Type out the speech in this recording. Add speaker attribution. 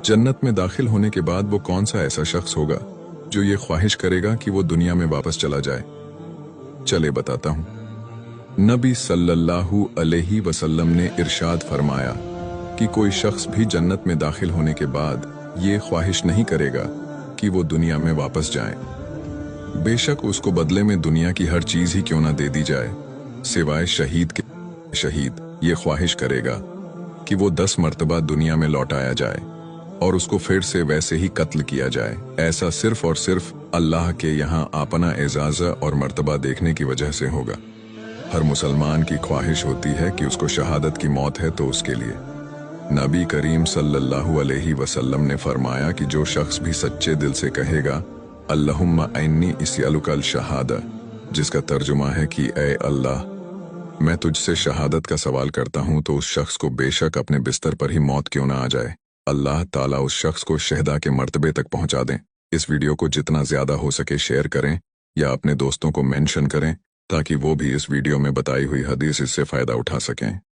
Speaker 1: जन्नत में दाखिल होने के बाद वो कौन सा ऐसा शख्स होगा जो ये ख्वाहिश करेगा कि वो दुनिया में वापस चला जाए। चले बताता हूं। नबी सल्लल्लाहु अलैहि वसल्लम ने इरशाद फरमाया कि कोई शख्स भी जन्नत में दाखिल होने के बाद ये ख्वाहिश नहीं करेगा कि वो दुनिया में वापस जाए। बेशक उसको बदले में दुनिया की हर चीज ही क्यों ना दे दी जाए, सिवाय शहीद के। शहीद ये ख्वाहिश करेगा कि वो 10 मर्तबा दुनिया में लौटाया जाए और उसको फिर से वैसे ही कत्ल किया जाए। ऐसा सिर्फ और सिर्फ अल्लाह के यहाँ अपना एजाज़ा और मर्तबा देखने की वजह से होगा। हर मुसलमान की ख्वाहिश होती है कि उसको शहादत की मौत है तो उसके लिए। नबी करीम सल्लल्लाहु अलैहि वसल्लम ने फरमाया कि जो शख्स भी सच्चे दिल से कहेगा अल्लाहुम्मा इन्नी अस्अलुकल शहादा, जिसका तर्जुमा है कि ऐ अल्लाह मैं तुझसे शहादत का सवाल करता हूँ, तो उस शख्स को बेशक अपने बिस्तर पर ही मौत क्यों ना आ जाए, अल्लाह ताला उस शख्स को शहदा के मर्तबे तक पहुंचा दें। इस वीडियो को जितना ज्यादा हो सके शेयर करें या अपने दोस्तों को मेंशन करें ताकि वो भी इस वीडियो में बताई हुई हदीस इससे फायदा उठा सकें।